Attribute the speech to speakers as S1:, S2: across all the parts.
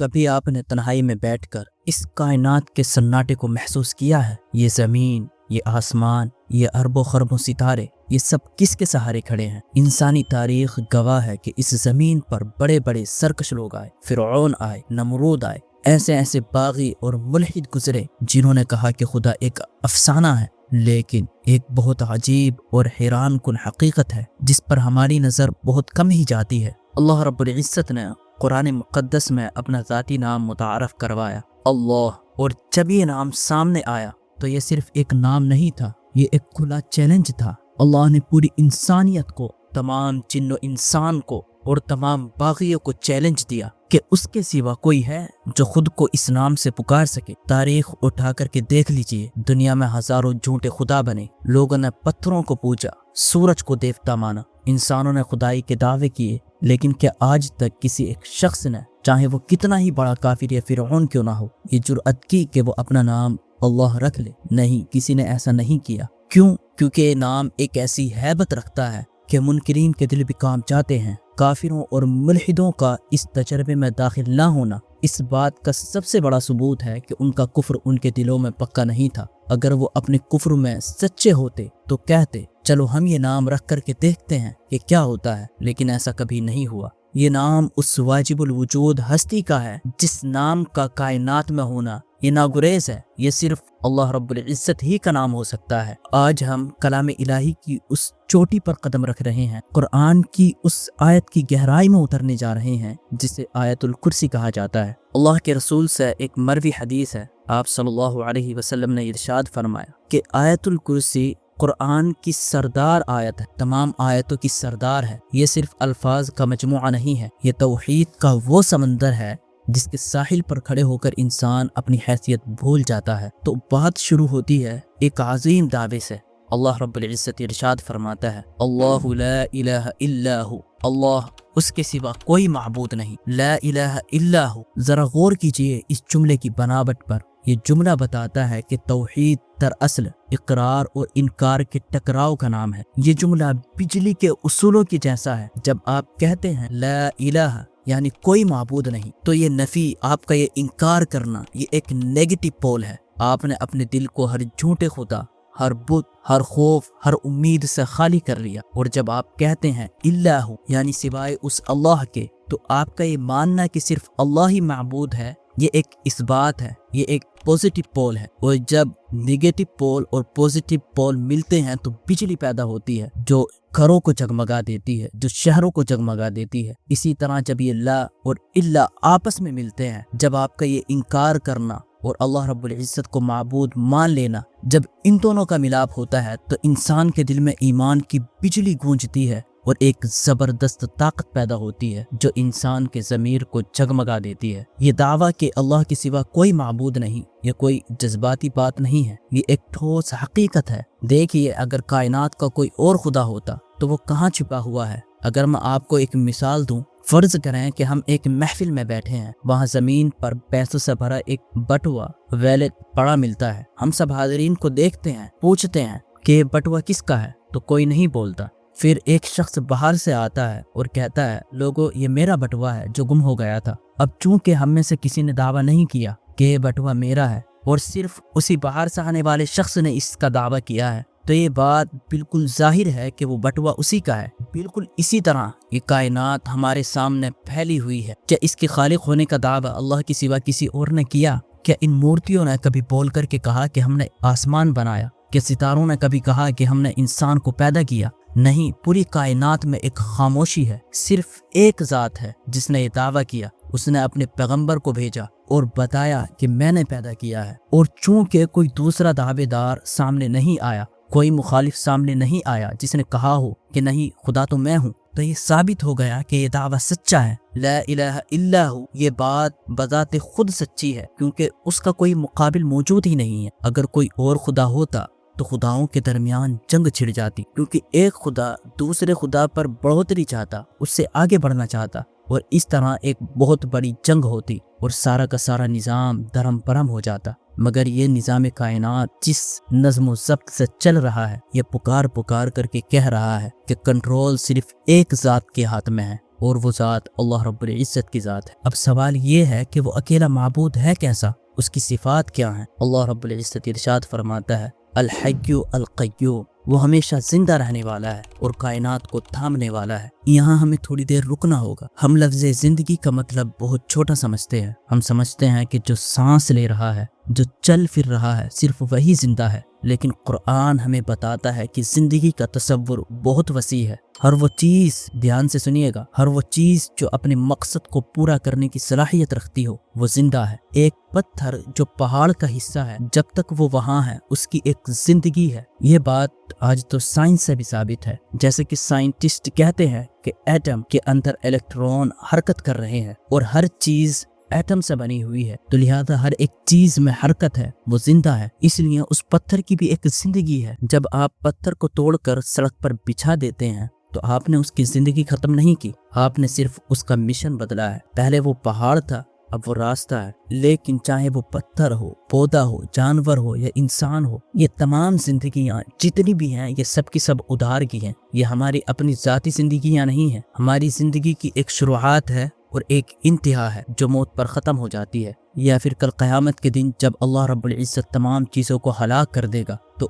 S1: کبھی آپ نے تنہائی میں بیٹھ کر اس کائنات کے سناٹے کو محسوس کیا ہے؟ یہ زمین، یہ آسمان، یہ اربوں خربوں ستارے، یہ سب کس کے سہارے کھڑے ہیں؟ انسانی تاریخ گواہ ہے کہ اس زمین پر بڑے بڑے سرکش لوگ آئے، فرعون آئے، نمرود آئے، ایسے باغی اور ملحد گزرے جنہوں نے کہا کہ خدا ایک افسانہ ہے، لیکن ایک بہت عجیب اور حیران کن حقیقت ہے جس پر ہماری نظر بہت کم ہی جاتی ہے۔ اللہ رب العزت نے قرآن مقدس میں اپنا ذاتی نام متعارف کروایا، اللہ، اور جب یہ نام سامنے آیا تو یہ صرف ایک نام نہیں تھا، یہ ایک کھلا چیلنج تھا۔ اللہ نے پوری انسانیت کو، تمام جن و انسان کو اور تمام باغیوں کو چیلنج دیا کہ اس کے سوا کوئی ہے جو خود کو اس نام سے پکار سکے۔ تاریخ اٹھا کر کے دیکھ لیجئے، دنیا میں ہزاروں جھوٹے خدا بنے، لوگوں نے پتھروں کو پوجا، سورج کو دیوتا مانا، انسانوں نے خدائی کے دعوے کیے، لیکن کیا آج تک کسی ایک شخص نے، چاہے وہ کتنا ہی بڑا کافر یا فرعون کیوں نہ ہو، یہ جرأت کی کہ وہ اپنا نام اللہ رکھ لے؟ نہیں، کسی نے ایسا نہیں کیا۔ کیوں؟ کیونکہ یہ نام ایک ایسی ہیبت رکھتا ہے کہ منکرین کے دل بھی کام چاہتے ہیں۔ کافروں اور ملحدوں کا اس تجربے میں داخل نہ ہونا اس بات کا سب سے بڑا ثبوت ہے کہ ان کا کفر ان کے دلوں میں پکا نہیں تھا۔ اگر وہ اپنے کفر میں سچے ہوتے تو کہتے چلو ہم یہ نام رکھ کر کے دیکھتے ہیں کہ کیا ہوتا ہے، لیکن ایسا کبھی نہیں ہوا۔ یہ نام اس واجب الوجود ہستی کا ہے جس نام کا کائنات میں ہونا یہ ناگریز ہے، یہ صرف اللہ رب العزت ہی کا نام ہو سکتا ہے۔ آج ہم کلام الہی کی اس چوٹی پر قدم رکھ رہے ہیں، قرآن کی اس آیت کی گہرائی میں اترنے جا رہے ہیں جسے آیت الکرسی کہا جاتا ہے۔ اللہ کے رسول سے ایک مروی حدیث ہے، آپ صلی اللہ علیہ وسلم نے ارشاد فرمایا کہ آیت الکرسی قرآن کی سردار آیت ہے، تمام آیتوں کی سردار ہے۔ یہ صرف الفاظ کا مجموعہ نہیں ہے، یہ توحید کا وہ سمندر ہے جس کے ساحل پر کھڑے ہو کر انسان اپنی حیثیت بھول جاتا ہے۔ تو بات شروع ہوتی ہے ایک عظیم دعوے سے۔ اللہ رب العزت ارشاد فرماتا ہے، اللہ لا الہ الا ہو، اللہ، اس کے سوا کوئی معبود نہیں، لا الہ الا ہو۔ ذرا غور کیجئے اس جملے کی بناوٹ پر۔ یہ جملہ بتاتا ہے کہ توحید دراصل اقرار اور انکار کے ٹکراؤ کا نام ہے۔ یہ جملہ بجلی کے اصولوں کی جیسا ہے۔ جب آپ کہتے ہیں لا الہ یعنی کوئی معبود نہیں، تو یہ نفی، آپ کا یہ انکار کرنا، یہ ایک نیگیٹو پول ہے۔ آپ نے اپنے دل کو ہر جھوٹے خدا، ہر بت، ہر خوف، ہر امید سے خالی کر لیا۔ اور جب آپ کہتے ہیں اللہ یعنی سوائے اس اللہ کے، تو آپ کا یہ ماننا کہ صرف اللہ ہی معبود ہے، یہ ایک اس بات ہے، یہ ایک پوزیٹو پول ہے۔ اور جب نیگیٹو پول اور پوزیٹو پول ملتے ہیں تو بجلی پیدا ہوتی ہے جو گھروں کو جگمگا دیتی ہے، جو شہروں کو جگمگا دیتی ہے۔ اسی طرح جب یہ لا اور الا آپس میں ملتے ہیں، جب آپ کا یہ انکار کرنا اور اللہ رب العزت کو معبود مان لینا، جب ان دونوں کا ملاپ ہوتا ہے تو انسان کے دل میں ایمان کی بجلی گونجتی ہے اور ایک زبردست طاقت پیدا ہوتی ہے جو انسان کے ضمیر کو جگمگا دیتی ہے۔ یہ دعویٰ کہ اللہ کے سوا کوئی معبود نہیں، یہ کوئی جذباتی بات نہیں ہے، یہ ایک ٹھوس حقیقت ہے۔ دیکھیے، اگر کائنات کا کوئی اور خدا ہوتا تو وہ کہاں چھپا ہوا ہے؟ اگر میں آپ کو ایک مثال دوں، فرض کریں کہ ہم ایک محفل میں بیٹھے ہیں، وہاں زمین پر پیسوں سے بھرا ایک بٹوا ویلٹ پڑا ملتا ہے۔ ہم سب حاضرین کو دیکھتے ہیں، پوچھتے ہیں کہ یہ بٹوا کس کا ہے، تو کوئی نہیں بولتا۔ پھر ایک شخص باہر سے آتا ہے اور کہتا ہے لوگو، یہ میرا بٹوا ہے جو گم ہو گیا تھا۔ اب چونکہ ہم میں سے کسی نے دعویٰ نہیں کیا کہ یہ بٹوا میرا ہے اور صرف اسی باہر سے آنے والے شخص نے اس کا دعویٰ کیا ہے، تو یہ بات بالکل ظاہر ہے کہ وہ بٹوا اسی کا ہے۔ بالکل اسی طرح یہ کائنات ہمارے سامنے پھیلی ہوئی ہے۔ کیا اس کے خالق ہونے کا دعویٰ اللہ کے سوا کسی اور نے کیا؟ کیا ان مورتیوں نے کبھی بول کر کے کہا کہ ہم نے آسمان بنایا؟ کیا ستاروں نے کبھی کہا کہ ہم نے انسان کو پیدا کیا؟ نہیں، پوری کائنات میں ایک خاموشی ہے۔ صرف ایک ذات ہے جس نے یہ دعویٰ کیا، اس نے اپنے پیغمبر کو بھیجا اور بتایا کہ میں نے پیدا کیا ہے۔ اور چونکہ کوئی دوسرا دعوے دار سامنے نہیں آیا، کوئی مخالف سامنے نہیں آیا جس نے کہا ہو کہ نہیں، خدا تو میں ہوں، تو یہ ثابت ہو گیا کہ یہ دعویٰ سچا ہے۔ لا الہ الا ہو، یہ بات بذات خود سچی ہے کیونکہ اس کا کوئی مقابل موجود ہی نہیں ہے۔ اگر کوئی اور خدا ہوتا تو خداؤں کے درمیان جنگ چھڑ جاتی، کیونکہ ایک خدا دوسرے خدا پر بڑھوتری چاہتا، اس سے آگے بڑھنا چاہتا، اور اس طرح ایک بہت بڑی جنگ ہوتی اور سارا کا سارا نظام دھرم پرم ہو جاتا۔ مگر یہ نظام کائنات جس نظم و ضبط سے چل رہا ہے، یہ پکار پکار کر کے کہہ رہا ہے کہ کنٹرول صرف ایک ذات کے ہاتھ میں ہے، اور وہ ذات اللہ رب العزت کی ذات ہے۔ اب سوال یہ ہے کہ وہ اکیلا معبود ہے کیسا، اس کی صفات کیا ہیں؟ اللہ رب العزت ارشاد فرماتا ہے الحی القیوم، وہ ہمیشہ زندہ رہنے والا ہے اور کائنات کو تھامنے والا ہے۔ یہاں ہمیں تھوڑی دیر رکنا ہوگا۔ ہم لفظ زندگی کا مطلب بہت چھوٹا سمجھتے ہیں۔ ہم سمجھتے ہیں کہ جو سانس لے رہا ہے، جو چل پھر رہا ہے، صرف وہی زندہ ہے، لیکن قرآن ہمیں بتاتا ہے کہ زندگی کا تصور بہت وسیع ہے۔ ہر وہ چیز، دھیان سے سنیے گا، ہر وہ چیز جو اپنے مقصد کو پورا کرنے کی صلاحیت رکھتی ہو وہ زندہ ہے۔ ایک پتھر جو پہاڑ کا حصہ ہے، جب تک وہ وہاں ہے اس کی ایک زندگی ہے۔ یہ بات آج تو سائنس سے بھی ثابت ہے، جیسے کہ سائنٹسٹ کہتے ہیں کہ ایٹم کے اندر الیکٹرون حرکت کر رہے ہیں اور ہر چیز ایٹم سے بنی ہوئی ہے، تو لہذا ہر ایک چیز میں حرکت ہے، وہ زندہ ہے۔ اس لیے اس پتھر کی بھی ایک زندگی ہے۔ جب آپ پتھر کو توڑ کر سڑک پر بچھا دیتے ہیں تو آپ نے اس کی زندگی ختم نہیں کی، آپ نے صرف اس کا مشن بدلا ہے۔ پہلے وہ پہاڑ تھا، اب وہ راستہ ہے۔ لیکن چاہے وہ پتھر ہو، پودا ہو، جانور ہو یا انسان ہو، یہ تمام زندگیاں جتنی بھی ہیں یہ سب کی سب ادھار کی ہیں۔ یہ ہماری اپنی ذاتی زندگیاں نہیں ہیں۔ ہماری زندگی کی ایک شروعات ہے اور ایک انتہا ہے جو موت پر ختم ہو جاتی ہے، یا پھر کل قیامت کے دن جب اللہ رب العزت تمام چیزوں کو ہلاک کر دے گا تو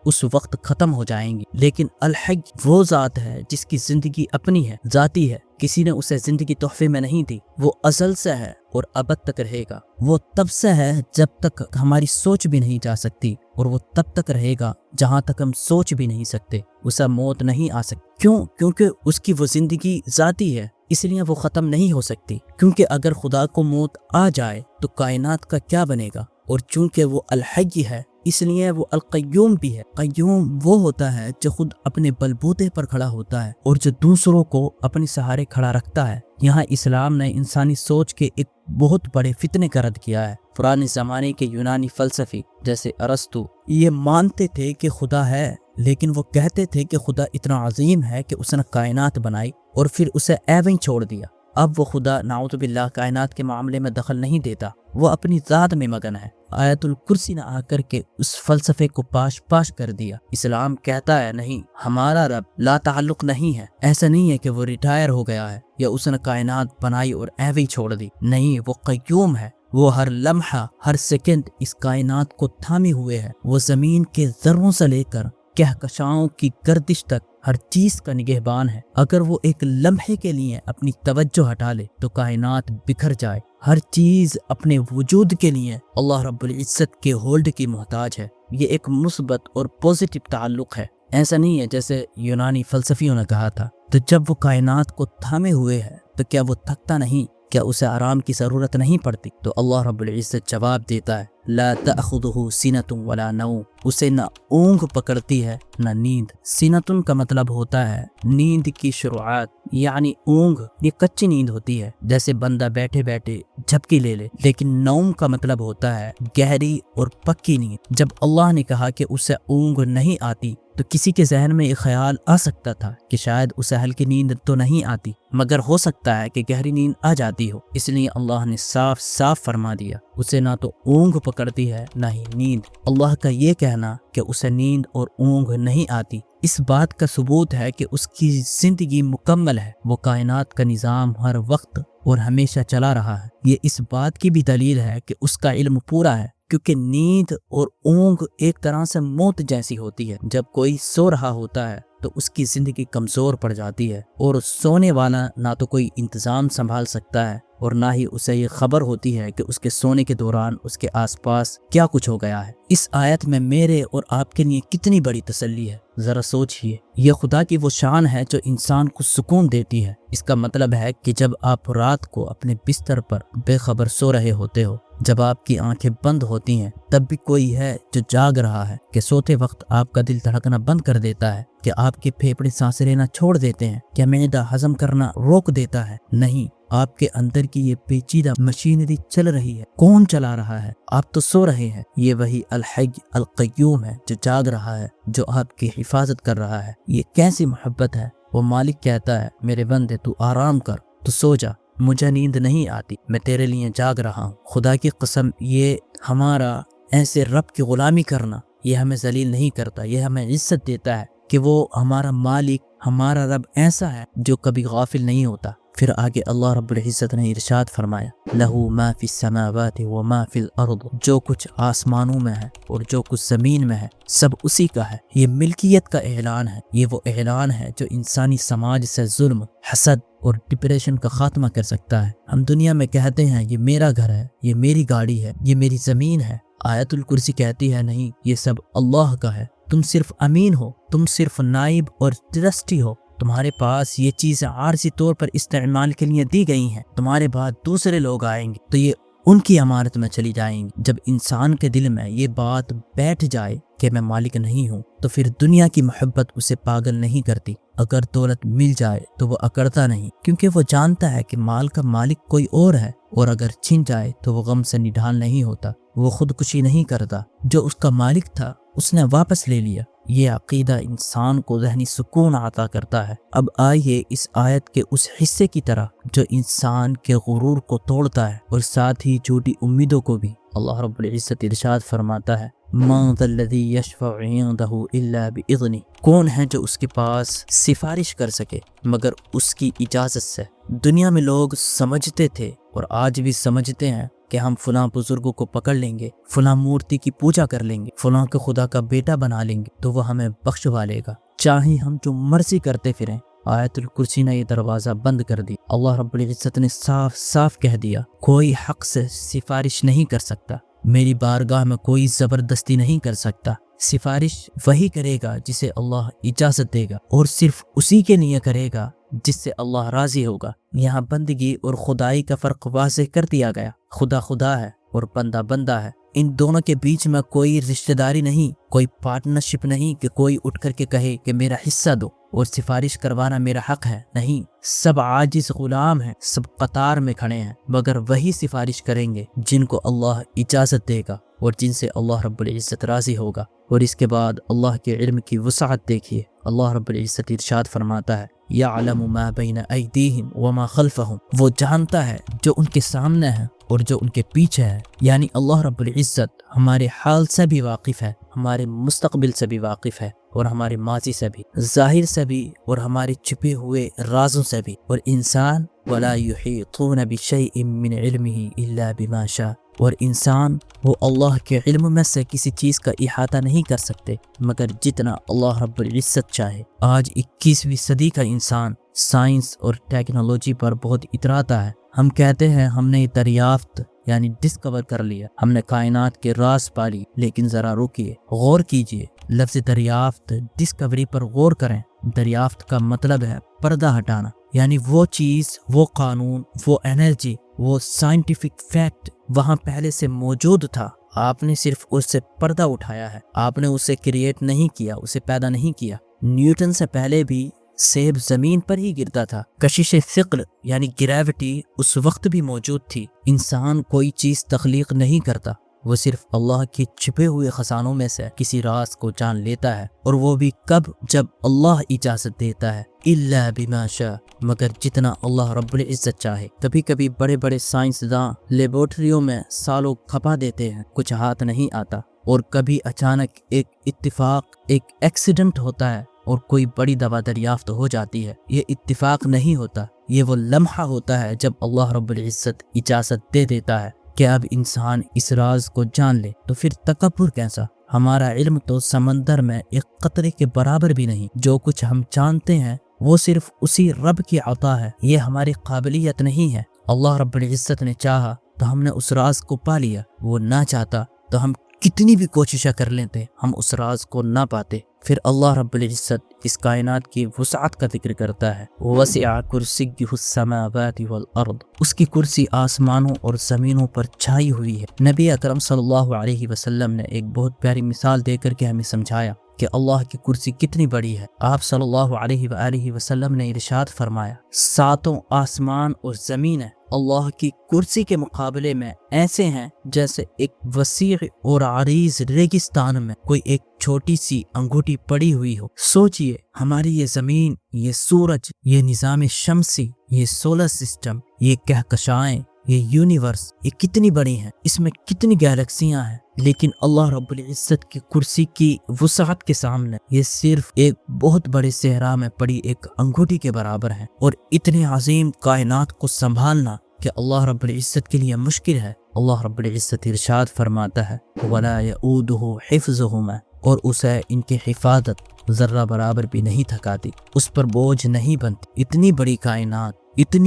S1: اس وقت ختم ہو جائیں گی۔ لیکن الحی وہ ذات ہے جس کی زندگی اپنی ہے، ذاتی ہے، کسی نے اسے زندگی تحفے میں نہیں دی۔ وہ ازل سے ہے اور ابد تک رہے گا۔ وہ تب سے ہے جب تک ہماری سوچ بھی نہیں جا سکتی، اور وہ تب تک رہے گا جہاں تک ہم سوچ بھی نہیں سکتے۔ اسے موت نہیں آ سکتی۔ کیوں؟ کیونکہ اس کی وہ زندگی ذاتی ہے، اس لیے وہ ختم نہیں ہو سکتی۔ کیونکہ اگر خدا کو موت آ جائے تو کائنات کا کیا بنے گا؟ اور چونکہ وہ الحی ہے اس لیے وہ القیوم بھی ہے۔ قیوم وہ ہوتا ہے جو خود اپنے بلبوتے پر کھڑا ہوتا ہے اور جو دوسروں کو اپنے سہارے کھڑا رکھتا ہے۔ یہاں اسلام نے انسانی سوچ کے ایک بہت بڑے فتنے کا رد کیا ہے۔ پرانے زمانے کے یونانی فلسفی جیسے ارسطو یہ مانتے تھے کہ خدا ہے، لیکن وہ کہتے تھے کہ خدا اتنا عظیم ہے کہ اس نے کائنات بنائی اور پھر اسے ایویں چھوڑ دیا۔ اب وہ خدا نعوذ باللہ کائنات کے معاملے میں دخل نہیں دیتا، وہ اپنی ذات میں مگن ہے۔ آیت الکرسی نے آ کر کے اس فلسفے کو پاش کر دیا۔ اسلام کہتا ہے نہیں، ہمارا رب لا تعلق نہیں ہے۔ ایسا نہیں ہے کہ وہ ریٹائر ہو گیا ہے یا اس نے کائنات بنائی اور ایویں چھوڑ دی، نہیں، وہ قیوم ہے۔ وہ ہر لمحہ، ہر سیکنڈ اس کائنات کو تھامے ہوئے ہے۔ وہ زمین کے ذروں سے لے کر کہکشاؤں کی گردش تک ہر چیز کا نگہبان ہے۔ اگر وہ ایک لمحے کے لیے اپنی توجہ ہٹا لے تو کائنات بکھر جائے۔ ہر چیز اپنے وجود کے لیے اللہ رب العزت کے ہولڈ کی محتاج ہے۔ یہ ایک مثبت اور پوزیٹیو تعلق ہے، ایسا نہیں ہے جیسے یونانی فلسفیوں نے کہا تھا۔ تو جب وہ کائنات کو تھامے ہوئے ہے تو کیا وہ تھکتا نہیں؟ کیا اسے آرام کی ضرورت نہیں پڑتی؟ تو اللہ رب العزت جواب دیتا ہے لا تأخذہ سنۃ ولا نوم، اسے نہ اونگ پکڑتی ہے نہ نیند۔ سنۃ کا مطلب ہوتا ہے نیند کی شروعات، یعنی اونگ یہ کچی نیند ہوتی ہے، جیسے بندہ بیٹھے بیٹھے جھپکی لے لے، لیکن نوم کا مطلب ہوتا ہے گہری اور پکی نیند۔ جب اللہ نے کہا کہ اسے اونگ نہیں آتی تو کسی کے ذہن میں یہ خیال آ سکتا تھا کہ شاید اسے ہلکی نیند تو نہیں آتی، مگر ہو سکتا ہے کہ گہری نیند آ جاتی ہو۔ اس لیے اللہ نے صاف صاف فرما دیا اسے نہ تو اونگ پکڑتی ہے نہ ہی نیند۔ اللہ کا یہ کہنا کہ اسے نیند اور اونگ نہیں آتی اس بات کا ثبوت ہے کہ اس کی زندگی مکمل ہے، وہ کائنات کا نظام ہر وقت اور ہمیشہ چلا رہا ہے۔ یہ اس بات کی بھی دلیل ہے کہ اس کا علم پورا ہے، کیونکہ نیند اور اونگ ایک طرح سے موت جیسی ہوتی ہے۔ جب کوئی سو رہا ہوتا ہے تو اس کی زندگی کمزور پڑ جاتی ہے، اور سونے والا نہ تو کوئی انتظام سنبھال سکتا ہے اور نہ ہی اسے یہ خبر ہوتی ہے کہ اس کے سونے کے دوران اس کے آس پاس کیا کچھ ہو گیا ہے۔ اس آیت میں میرے اور آپ کے لیے کتنی بڑی تسلی ہے، ذرا سوچئے۔ یہ خدا کی وہ شان ہے جو انسان کو سکون دیتی ہے۔ اس کا مطلب ہے کہ جب آپ رات کو اپنے بستر پر بے خبر سو رہے ہوتے ہو، جب آپ کی آنکھیں بند ہوتی ہیں، تب بھی کوئی ہے جو جاگ رہا ہے، کہ سوتے وقت آپ کا دل دھڑکنا بند کر دیتا ہے، کہ آپ کے پھیپھڑے سانس لینا چھوڑ دیتے ہیں، کیا معدہ ہضم کرنا روک دیتا ہے؟ نہیں، آپ کے اندر کی یہ پیچیدہ مشینری چل رہی ہے۔ کون چلا رہا ہے؟ آپ تو سو رہے ہیں۔ یہ وہی الحی القیوم ہے جو جاگ رہا ہے، جو آپ کی حفاظت کر رہا ہے۔ یہ کیسی محبت ہے! وہ مالک کہتا ہے میرے بندے تو آرام کر، تو سو جا، مجھے نیند نہیں آتی، میں تیرے لیے جاگ رہا ہوں۔ خدا کی قسم، یہ ہمارا ایسے رب کی غلامی کرنا یہ ہمیں ذلیل نہیں کرتا، یہ ہمیں عزت دیتا ہے کہ وہ ہمارا مالک، ہمارا رب ایسا ہے جو کبھی غافل نہیں ہوتا۔ پھر آگے اللہ رب العزت نے ارشاد فرمایا لہو ما فی السماوات و ما فی الارض، جو کچھ آسمانوں میں ہے اور جو کچھ زمین میں ہے سب اسی کا ہے۔ یہ ملکیت کا اعلان ہے، یہ وہ اعلان ہے جو انسانی سماج سے ظلم، حسد اور ڈپریشن کا خاتمہ کر سکتا ہے۔ ہم دنیا میں کہتے ہیں یہ میرا گھر ہے، یہ میری گاڑی ہے، یہ میری زمین ہے۔ آیت الکرسی کہتی ہے نہیں، یہ سب اللہ کا ہے، تم صرف امین ہو، تم صرف نائب اور ٹرسٹی ہو، تمہارے پاس یہ چیزیں عارضی طور پر استعمال کے لیے دی گئی ہیں، تمہارے بعد دوسرے لوگ آئیں گے تو یہ ان کی امانت میں چلی جائیں گی۔ جب انسان کے دل میں یہ بات بیٹھ جائے کہ میں مالک نہیں ہوں تو پھر دنیا کی محبت اسے پاگل نہیں کرتی۔ اگر دولت مل جائے تو وہ اکڑتا نہیں، کیونکہ وہ جانتا ہے کہ مال کا مالک کوئی اور ہے، اور اگر چھن جائے تو وہ غم سے نڈھال نہیں ہوتا، وہ خودکشی نہیں کرتا، جو اس کا مالک تھا اس نے واپس لے لیا۔ یہ عقیدہ انسان کو ذہنی سکون عطا کرتا ہے۔ اب آئیے اس آیت کے اس حصے کی طرح جو انسان کے غرور کو توڑتا ہے اور ساتھ ہی جھوٹی امیدوں کو بھی۔ اللہ رب العزت ارشاد فرماتا ہے مَن ذَا الَّذِي يَشْفَعُ عِندَهُ إِلَّا بِإِذْنِهِ، کون ہے جو اس کے پاس سفارش کر سکے مگر اس کی اجازت سے۔ دنیا میں لوگ سمجھتے تھے اور آج بھی سمجھتے ہیں کہ ہم فلاں بزرگوں کو پکڑ لیں گے، فلاں مورتی کی پوجا کر لیں گے، فلاں کو خدا کا بیٹا بنا لیں گے تو وہ ہمیں بخشوا لے گا، چاہے ہم جو مرضی کرتے پھریں۔ آیت الکرسی نے یہ دروازہ بند کر دی۔ اللہ رب العزت نے صاف صاف کہہ دیا کوئی حق سے سفارش نہیں کر سکتا، میری بارگاہ میں کوئی زبردستی نہیں کر سکتا۔ سفارش وہی کرے گا جسے اللہ اجازت دے گا، اور صرف اسی کے لیے کرے گا جس سے اللہ راضی ہوگا۔ یہاں بندگی اور خدائی کا فرق واضح کر دیا گیا۔ خدا خدا ہے اور بندہ بندہ ہے، ان دونوں کے بیچ میں کوئی رشتہ داری نہیں، کوئی پارٹنرشپ نہیں کہ کوئی اٹھ کر کے کہے کہ میرا حصہ دو اور سفارش کروانا میرا حق ہے۔ نہیں، سب عاجز غلام ہیں، سب قطار میں کھڑے ہیں، مگر وہی سفارش کریں گے جن کو اللہ اجازت دے گا اور جن سے اللہ رب العزت راضی ہوگا۔ اور اس کے بعد اللہ کے علم کی وسعت دیکھیے۔ اللہ رب العزت ارشاد فرماتا ہے یعلم ما بین ایدیہم وما خلفہم، وہ جانتا ہے جو ان کے سامنے ہے اور جو ان کے پیچھے ہے۔ یعنی اللہ رب العزت ہمارے حال سے بھی واقف ہے، ہمارے مستقبل سے بھی واقف ہے، اور ہمارے ماضی سے بھی، ظاہر سے بھی، اور ہمارے چھپے ہوئے رازوں سے بھی۔ اور انسان ولا یحیطون بشیء من علمہ الا بما شاء، اور انسان وہ اللہ کے علم میں سے کسی چیز کا احاطہ نہیں کر سکتے مگر جتنا اللہ رب العزت چاہے۔ آج 21ویں صدی کا انسان سائنس اور ٹیکنالوجی پر بہت اتراتا ہے۔ ہم کہتے ہیں ہم نے دریافت یعنی ڈسکور کر لیا، ہم نے کائنات کے راز پالی، لیکن ذرا رکیے، غور کیجئے۔ لفظ دریافت، ڈسکوری پر غور کریں۔ دریافت کا مطلب ہے پردہ ہٹانا، یعنی وہ چیز، وہ قانون، وہ انرجی، وہ سائنٹیفک فیکٹ وہاں پہلے سے موجود تھا، آپ نے صرف اس سے پردہ اٹھایا ہے، آپ نے اسے کریٹ نہیں کیا، اسے پیدا نہیں کیا۔ نیوٹن سے پہلے بھی سیب زمین پر ہی گرتا تھا۔ کشش ثقل یعنی گریوٹی اس وقت بھی موجود تھی۔ انسان کوئی چیز تخلیق نہیں کرتا، وہ صرف اللہ کے چھپے ہوئے خزانوں میں سے کسی راز کو جان لیتا ہے، اور وہ بھی کب؟ جب اللہ اجازت دیتا ہے۔ الا بما شاء، مگر جتنا اللہ رب العزت چاہے۔ کبھی کبھی بڑے بڑے سائنسداں لیبورٹریوں میں سالوں کھپا دیتے ہیں، کچھ ہاتھ نہیں آتا، اور کبھی اچانک ایک اتفاق، ایک ایکسیڈنٹ ہوتا ہے اور کوئی بڑی دوا دریافت ہو جاتی ہے۔ یہ اتفاق نہیں ہوتا، یہ وہ لمحہ ہوتا ہے جب اللہ رب العزت اجازت دے دیتا ہے کہ اب انسان اس راز کو جان لے۔ تو پھر تکبر کیسا؟ ہمارا علم تو سمندر میں ایک قطرے کے برابر بھی نہیں۔ جو کچھ ہم جانتے ہیں وہ صرف اسی رب کی عطا ہے، یہ ہماری قابلیت نہیں ہے۔ اللہ رب العزت نے چاہا تو ہم نے اس راز کو پا لیا، وہ نہ چاہتا تو ہم کتنی بھی کوششیں کر لیتے ہم اس راز کو نہ پاتے۔ پھر اللہ رب العزت اس کائنات کی وسعت کا ذکر کرتا ہے وسع کرسیہ السماوات والارض، اس کی کرسی آسمانوں اور زمینوں پر چھائی ہوئی ہے۔ نبی اکرم صلی اللہ علیہ وسلم نے ایک بہت پیاری مثال دے کر کے ہمیں سمجھایا کہ اللہ کی کرسی کتنی بڑی ہے۔ آپ صلی اللہ علیہ وآلہ وسلم نے ارشاد فرمایا 7 آسمان اور زمینیں اللہ کی کرسی کے مقابلے میں ایسے ہیں جیسے ایک وسیع اور عریض ریگستان میں کوئی ایک چھوٹی سی انگوٹھی پڑی ہوئی ہو۔ سوچئے ہماری یہ زمین، یہ سورج، یہ نظام شمسی، یہ سولر سسٹم، یہ کہکشائیں، یہ یونیورس یہ کتنی بڑی ہیں، اس میں کتنی گیلیکسیاں ہیں، لیکن اللہ رب العزت کی کرسی کی وسعت کے سامنے یہ صرف ایک بہت بڑے صحرا میں پڑی ایک انگوٹھی کے برابر ہے۔ اور اتنے عظیم کائنات کو سنبھالنا کہ اللہ رب العزت کے لیے مشکل ہے۔ اللہ رب العزت ارشاد فرماتا ہے وَلَا يَؤُودُهُ حِفْظُهُمَا، اور اسے ان کی حفاظت ذرہ برابر بھی نہیں تھکاتی، اس پر بوجھ نہیں بنتی۔ اتنی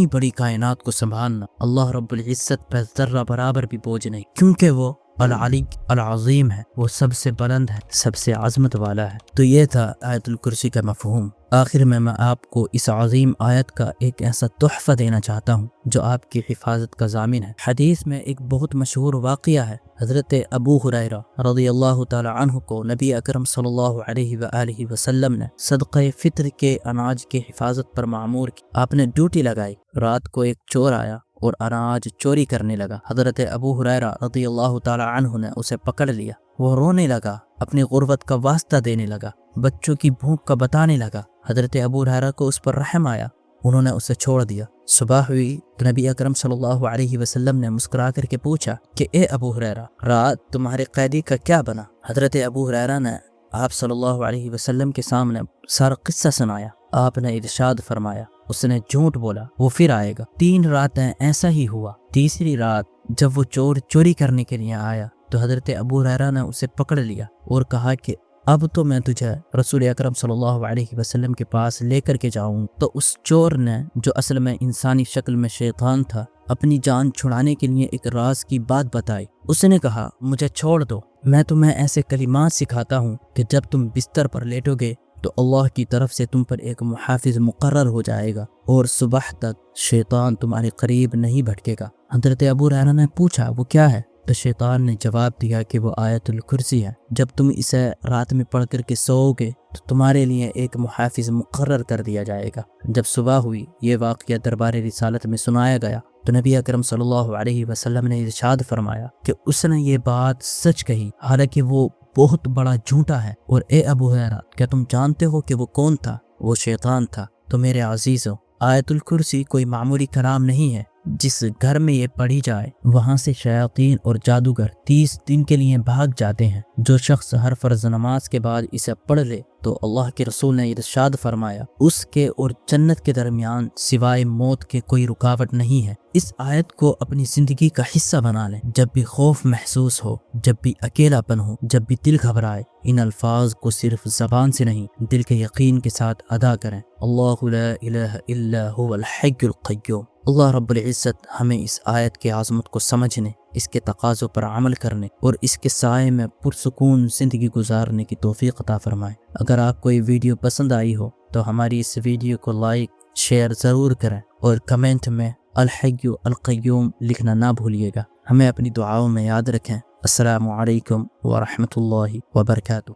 S1: بڑی کائنات کو سنبھالنا اللہ رب العزت پر ذرہ برابر بھی بوجھ نہیں، کیونکہ وہ العلی العظیم ہے، وہ سب سے بلند ہے، سب سے عظمت والا ہے۔ تو یہ تھا آیت الکرسی کا مفہوم۔ آخر میں آپ کو اس عظیم آیت کا ایک ایسا تحفہ دینا چاہتا ہوں جو آپ کی حفاظت کا ضامن ہے۔ حدیث میں ایک بہت مشہور واقعہ ہے، حضرت ابو ہریرہ رضی اللہ تعالی عنہ کو نبی اکرم صلی اللہ علیہ وآلہ وسلم نے صدقہ فطر کے اناج کی حفاظت پر معمور کی۔ آپ نے ڈیوٹی لگائی۔ رات کو ایک چور آیا اور اناج چوری کرنے لگا۔ حضرت ابو ہریرہ رضی اللہ تعالی عنہ نے اسے پکڑ لیا۔ وہ رونے لگا، اپنی غربت کا واسطہ دینے لگا، بچوں کی بھوک کا بتانے لگا۔ حضرت ابو ہریرہ کو اس پر رحم آیا، انہوں نے اسے چھوڑ دیا۔ صبح ہوئی تو نبی اکرم صلی اللہ علیہ وسلم نے مسکرا کر کے پوچھا کہ اے ابو ہریرہ، رات تمہارے قیدی کا کیا بنا؟ حضرت ابو ہریرہ نے آپ صلی اللہ علیہ وسلم کے سامنے سارا قصہ سنایا۔ آپ نے ارشاد فرمایا اس نے جھوٹ بولا، وہ پھر آئے گا۔ 3 راتیں ایسا ہی ہوا۔ تیسری رات جب وہ چور چوری کرنے کے لیے آیا تو حضرت ابو ہریرہ نے اسے پکڑ لیا اور کہا کہ اب تو میں تجھے رسول اکرم صلی اللہ علیہ وسلم کے پاس لے کر کے جاؤں۔ تو اس چور نے، جو اصل میں انسانی شکل میں شیطان تھا، اپنی جان چھڑانے کے لیے ایک راز کی بات بتائی۔ اس نے کہا مجھے چھوڑ دو، میں تمہیں ایسے کلمات سکھاتا ہوں کہ جب تم بستر پر لیٹو گے تو اللہ کی طرف سے تم پر ایک محافظ مقرر ہو جائے گا اور صبح تک شیطان تمہارے قریب نہیں بھٹکے گا۔ حضرت ابو ہریرہ نے پوچھا وہ کیا ہے؟ تو شیطان نے جواب دیا کہ وہ آیت الکرسی ہے، جب تم اسے رات میں پڑھ کر کے سو گے تو تمہارے لیے ایک محافظ مقرر کر دیا جائے گا۔ جب صبح ہوئی، یہ واقعہ دربار رسالت میں سنایا گیا تو نبی اکرم صلی اللہ علیہ وسلم نے ارشاد فرمایا کہ اس نے یہ بات سچ کہی، حالانکہ وہ بہت بڑا جھوٹا ہے۔ اور اے ابو ہریرہ، کیا تم جانتے ہو کہ وہ کون تھا؟ وہ شیطان تھا۔ تو میرے عزیزوں، آیت الکرسی کوئی معمولی کلام نہیں ہے۔ جس گھر میں یہ پڑھی جائے وہاں سے شیاطین اور جادوگر 30 دن کے لیے بھاگ جاتے ہیں۔ جو شخص ہر فرض نماز کے بعد اسے پڑھ لے تو اللہ کے رسول نے ارشاد فرمایا اس کے اور جنت کے درمیان سوائے موت کے کوئی رکاوٹ نہیں ہے۔ اس آیت کو اپنی زندگی کا حصہ بنا لیں۔ جب بھی خوف محسوس ہو، جب بھی اکیلا پن ہو، جب بھی دل گھبرائے، ان الفاظ کو صرف زبان سے نہیں دل کے یقین کے ساتھ ادا کریں۔ اللہ لا الہ الا هو الحی القیوم۔ اللہ رب العزت ہمیں اس آیت کی عظمت کو سمجھنے، اس کے تقاضوں پر عمل کرنے اور اس کے سائے میں پرسکون زندگی گزارنے کی توفیق عطا فرمائے۔ اگر آپ کو یہ ویڈیو پسند آئی ہو تو ہماری اس ویڈیو کو لائک شیئر ضرور کریں اور کمنٹ میں الحی القیوم لکھنا نہ بھولیے گا۔ ہمیں اپنی دعاؤں میں یاد رکھیں۔ السلام علیکم ورحمۃ اللہ وبرکاتہ۔